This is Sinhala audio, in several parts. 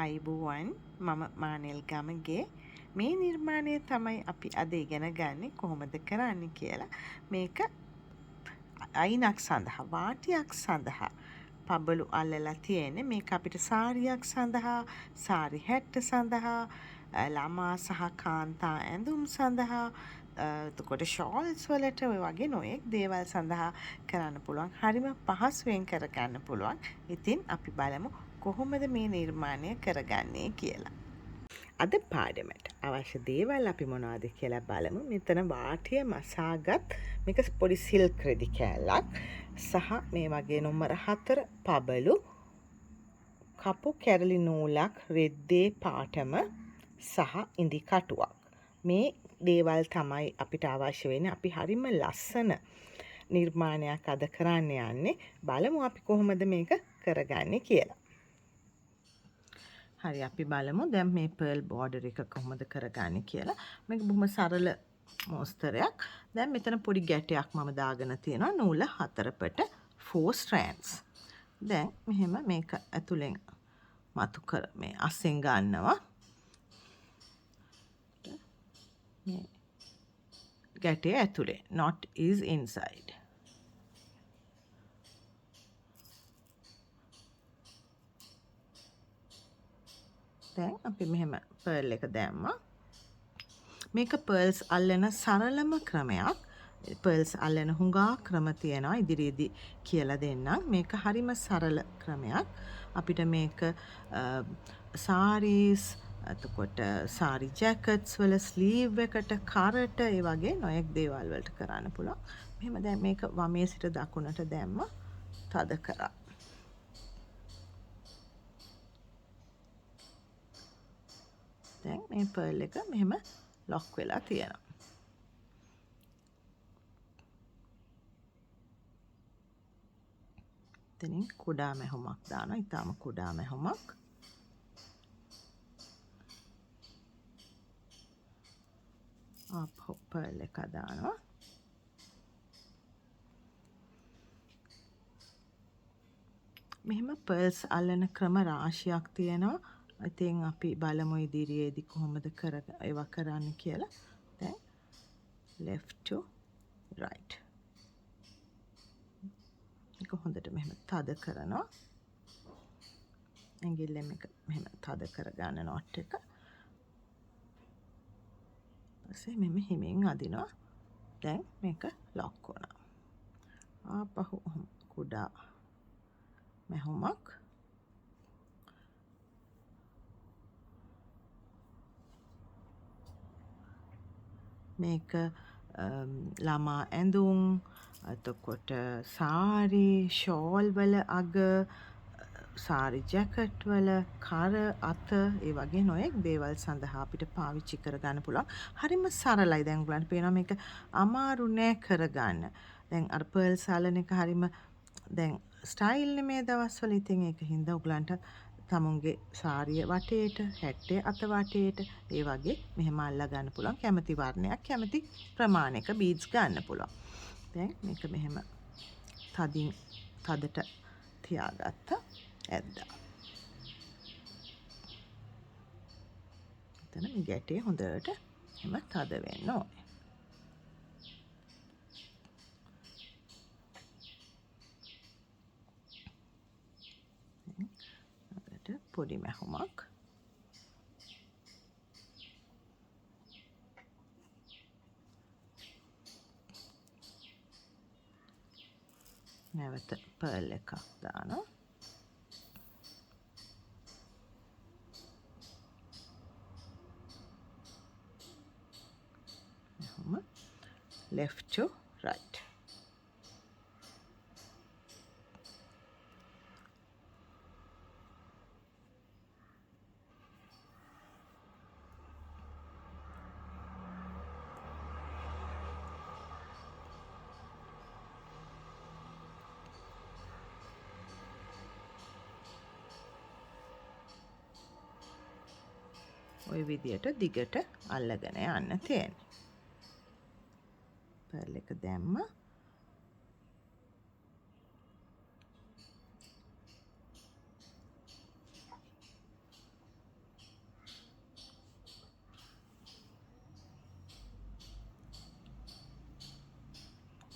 ආයිබෝවන් මම මානෙල් ගමගේ මේ නිර්මාණය තමයි අපි අද ඉගෙන ගන්නේ කොහොමද කරන්න කියලා. මේක අයිනක් සඳහා වාටියක් සඳහා පබලු අල්ලලා තියෙන්නේ. මේක අපිට සාරියක් සඳහා, සාරි හැට්ට සඳහා, ළමා සහ කාන්තා ඇඳුම් සඳහා, එතකොට ෂෝල්ස් වලට ඔය වගේ නොයෙක් දේවල් සඳහා කරන්න පුළුවන්. හරිම පහසුවෙන් කරගන්න පුළුවන්. ඉතින් අපි බලමු කොහොමද මේ නිර්මාණය කරගන්නේ කියලා. අද පාඩමට අවශ්‍ය දේවල් අපි මොනවද කියලා බලමු. මෙතන වාටිය මසාගත් මේක පොඩි සිල්ක් රෙදි කෑල්ලක් සහ මේ වගේ නම්බර 4 පබලු කපු කැරලි නූලක් රෙද්දේ පාටම සහ ඉඳි කටුවක්. මේ දේවල් තමයි අපිට අවශ්‍ය වෙන්නේ. අපි හරිම ලස්සන නිර්මාණයක් අද කරන්න යන්නේ. බලමු අපි කොහොමද මේක කරගන්නේ කියලා. හරි අපි බලමු දැන් මේ පර්ල් බෝඩර් එක කොහොමද කරගන්නේ කියලා. මේක බොහොම සරල මෝස්තරයක්. දැන් මෙතන පොඩි ගැටයක් මම දාගෙන තියෙනවා නූල 4 පට 4 strands. දැන් මෙහෙම මේක ඇතුලෙන් මතු කර මේ අස්සෙන් ගන්නවා. මේ ගැටේ ඇතුලේ knot is inside. දැන් අපි මෙහෙම පර්ල් එක දැම්මා. මේක පර්ල්ස් අල්ලන සරලම ක්‍රමයක්. පර්ල්ස් අල්ලන හුඟා ක්‍රම තියෙනවා ඉදිරියේදී කියලා දෙන්නම්. මේක හරිම සරල ක්‍රමයක්. අපිට මේක sarees එතකොට saree jackets වල ස්ලීව් එකට කරට ඒ වගේ නොයෙක් දේවල් වලට කරන්න පුළුවන්. මෙහෙම දැන් මේක වමේ සිට දකුණට දැම්මා. තද කරා. දැන් මේ පර්ල් එක මෙහෙම ලොක් වෙලා තියෙනවා. එතනින් කුඩා මැහුමක් දානවා. ඊටාම කුඩා මැහුමක්. පර්ල් එක දානවා. මෙහෙම පර්ල්ස් අල්ලන ක්‍රම රාශියක් තියෙනවා. ඉතින් අපි බලමු ඉදිරියේදී කොහොමද ඒවා කරන්න කියලා. දැන් left to right. මේක හොඳට මෙහෙම තද කරනවා. ඇඟිල්ලෙන් මේක මෙහෙම තද කරගන්න knot එක. ඊපස්සේ මෙහෙම හිමින් අදිනවා. දැන් මේක lock වුණා. ආපහු කුඩා මැහුමක්. මේක ළමා ඇඳුම් එතකොට සාරි ෂෝල් වල අග සාරි ජැකට් වල කර අත ඒ වගේ නොයෙක් දේවල් සඳහා අපිට පාවිච්චි කරගන්න පුළුවන්. හරිම සරලයි. දැන් ඔයගලන්ට පේනවා මේක අමාරු නෑ කරගන්න. දැන් අර පර්ල් සාලන එක හරිම දැන් ස්ටයිල් නේ මේ දවස්වල. ඉතින් ඒක හින්දා ඔයගලන්ට තමුන්ගේ සාරිය වටේට හැට්ටේ අත වටේට ඒ වගේ මෙහෙම අල්ලා ගන්න පුළුවන්. කැමති වර්ණයක් කැමති ප්‍රමාණයක බීඩ්ස් ගන්න පුළුවන්. දැන් මේක මෙහෙම තදට තියාගත්තා. ඇද්දා. එතන මේ ගැටේ හොඳට එහෙම තද වෙන්න ඕනේ. පොඩි මැහුමක්. නැවත පර්ල් එකක් දානවා. මැහුම left to right. ඔය විදියට දිගට අල්ලගෙන යන්න තියෙන්නේ. පර්ල් එක දැම්ම.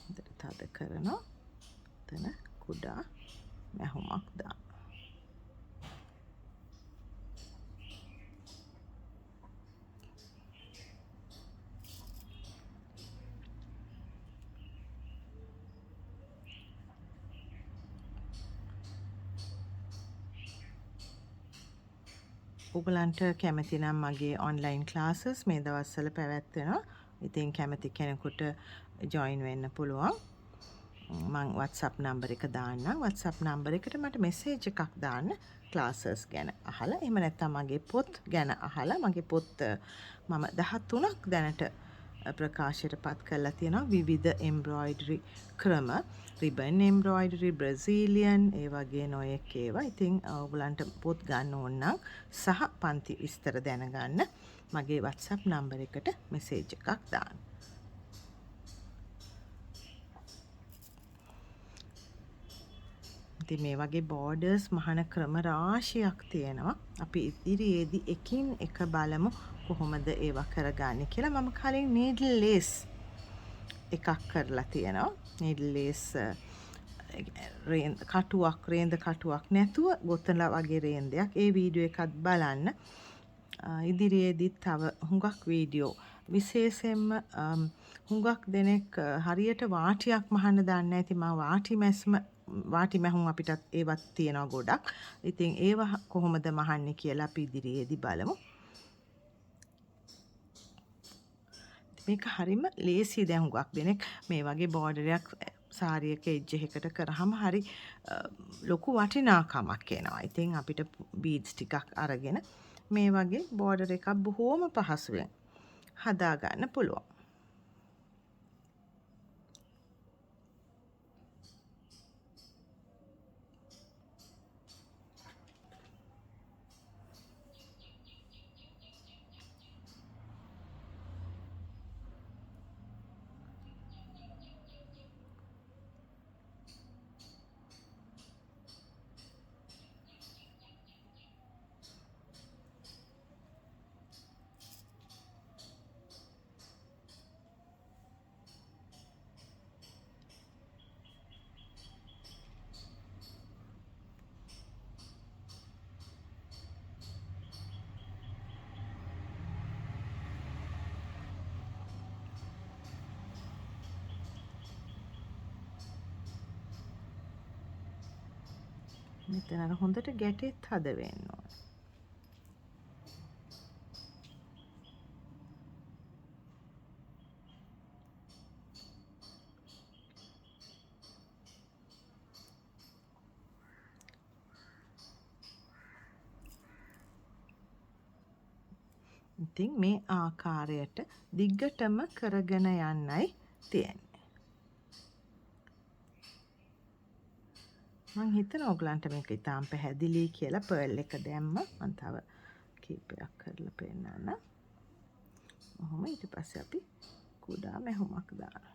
හොඳට තද කරනවා. එතන කුඩා මැහුමක් දාන්න. ඔයගලන්ට කැමති නම් මගේ ඔන්ලයින් ක්ලාසස් මේ දවස්වල පැවැත්වෙනවා. ඉතින් කැමති කෙනෙකුට ජොයින් වෙන්න පුළුවන්. මං WhatsApp නම්බර එක දාන්නම්. WhatsApp නම්බර එකට මට මෙසේජ් එකක් දාන්න ක්ලාසස් ගැන අහලා. එහෙම නැත්නම් මගේ පොත් ගැන අහලා. මගේ පොත් මම 13ක් දැනට ප්‍රකාශයට පත් කරලා තියෙනවා. විවිධ එම්බ්‍රොයිඩරි ක්‍රම, රිබන් එම්බ්‍රොයිඩරි, බ්‍රසීලියන්, ඒ වගේ නොයෙක් ඒවා. ඉතින් ඔයගලන්ට පොත් ගන්න ඕන නම් සහ පන්ති විස්තර දැනගන්න මගේ WhatsApp නම්බර එකට මෙසේජ් එකක් දාන්න. ඉතින් මේ වගේ බෝඩර්ස් මහන ක්‍රම රාශියක් තියෙනවා. අපි ඉදිරියේදී එකින් එක බලමු කොහොමද ඒවා කරගන්නේ කියලා. මම කලින් නීඩල් ලේස් එකක් කරලා තියෙනවා. නීඩල් ලේස් රේන්ද කටුවක් නැතුව ගොතලා වගේ රේන්දයක්. ඒ වීඩියෝ එකත් බලන්න. ඉදිරියේදී තව හුඟක් වීඩියෝ විශේෂයෙන්ම හුඟක් දෙනෙක් හරියට වාටියක් මහන්න දන්නේ නැති මම වාටි මැහුම් අපිටත් ඒවත් තියෙනවා ගොඩක්. ඉතින් ඒවා කොහොමද මහන්නේ කියලා අපි ඉදිරියේදී බලමු. මේක හරිම ලේසි. දැන් හුඟක් දෙනෙක් මේ වගේ බෝඩරයක් සාරියක එජ් එකකට කරාම හරි ලොකු වටිනාකමක් එනවා. ඉතින් අපිට බීඩ්ස් ටිකක් අරගෙන මේ වගේ බෝඩර් එකක් බොහොම පහසුවෙන් හදා ගන්න පුළුවන්. මෙතන අර හොඳට ගැටෙත් හද වෙන්න ඕන. ඉතින් මේ ආකාරයට දිගටම කරගෙන යන්නයි තියෙන්නේ. මං හිතනවා ඔයගලන්ට මේක ඉතාම පැහැදිලි කියලා. පර්ල් එක දැම්ම. මං තව කීපයක් කරලා පෙන්නන්න. ඔහොම ඊට පස්සේ අපි කුඩා මැහුමක් දානවා.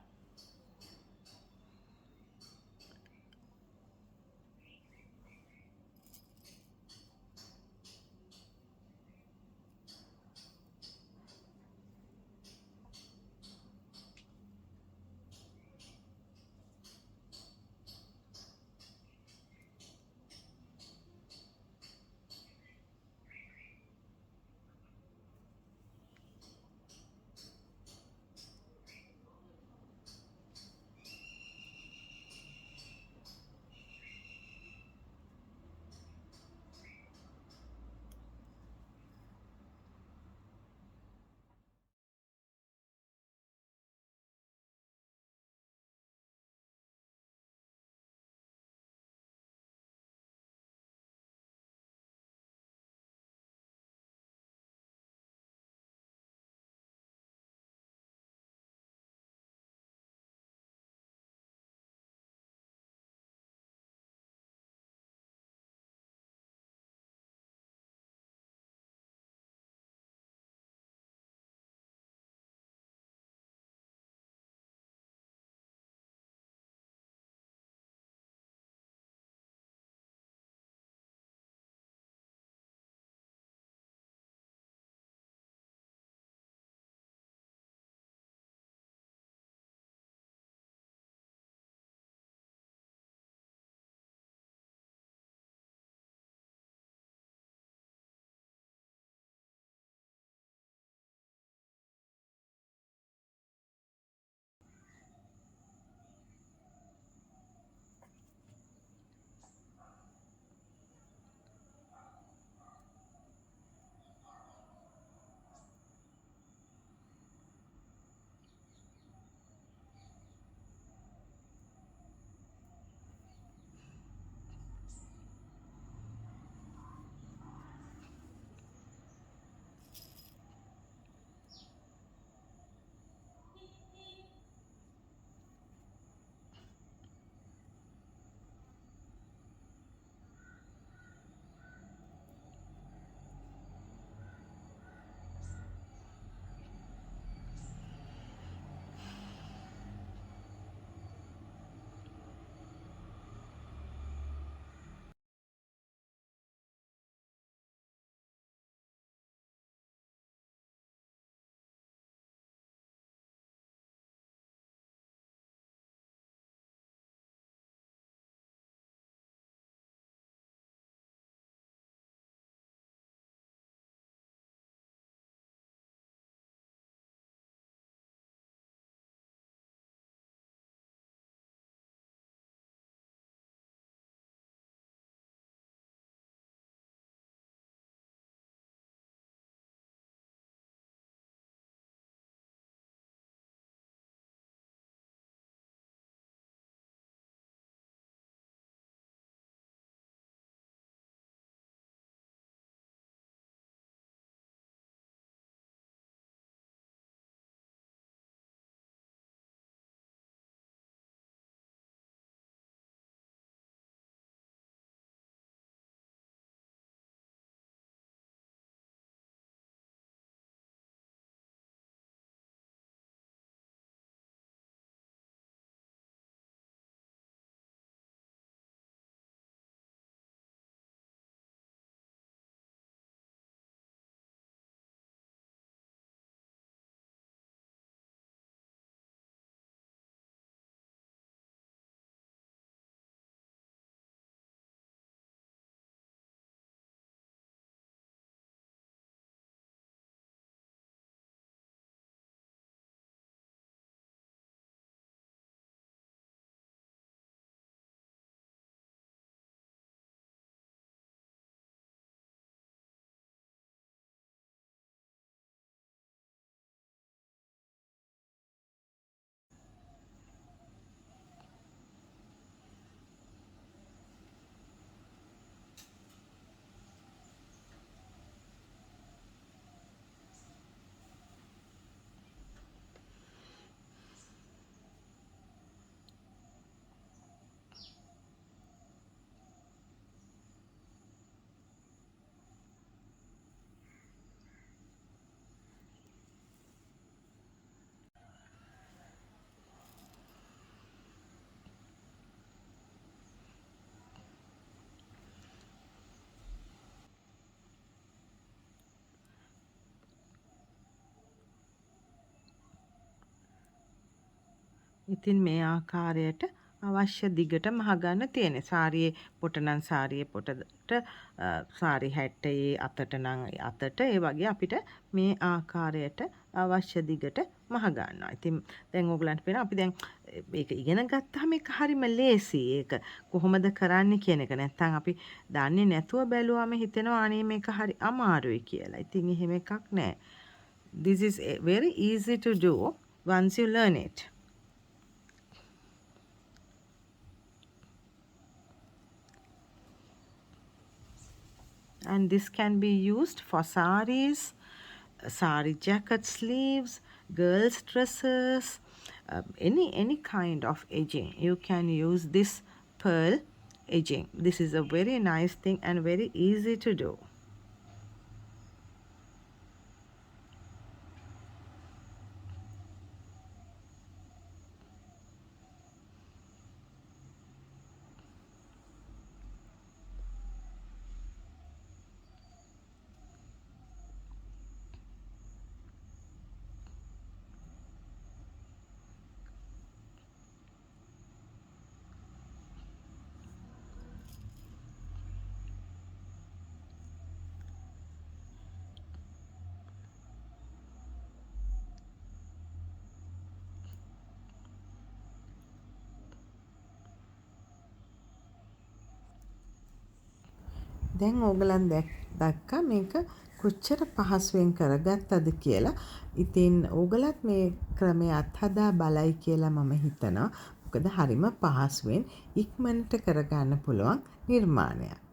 ඉතින් මේ ආකාරයට අවශ්‍ය දිගට මහගන්න තියෙන්නේ. සාරියේ පොට නම් සාරියේ පොටට සාරි හැට්ටයේ අතට නම් අතට ඒ වගේ අපිට මේ ආකාරයට අවශ්‍ය දිගට මහ ගන්නවා. ඉතින් දැන් ඕගලන්ට පේනවා අපි දැන් මේක ඉගෙන ගත්තාම ඒක හරිම ලේසි. ඒක කොහොමද කරන්නේ කියන එක. නැත්තම් අපි දන්නේ නැතුව බැලුවාම හිතෙනවා අනේ මේක හරි අමාරුයි කියලා. ඉතින් එහෙම එකක් නෑ. This is very easy to do once you learn it. And this can be used for sarees, sari jacket sleeves, girls dresses, any kind of edging. You can use this pearl edging. This is a very nice thing and very easy to do. දැන් ඕගලන් දැක්කා මේක කොච්චර පහසුවෙන් කරගත්තද කියලා. ඉතින් ඕගලත් මේ ක්‍රමය අත්හදා බලයි කියලා මම හිතනවා. මොකද හරිම පහසුවෙන් ඉක්මනට කරගන්න පුළුවන් නිර්මාණයක්.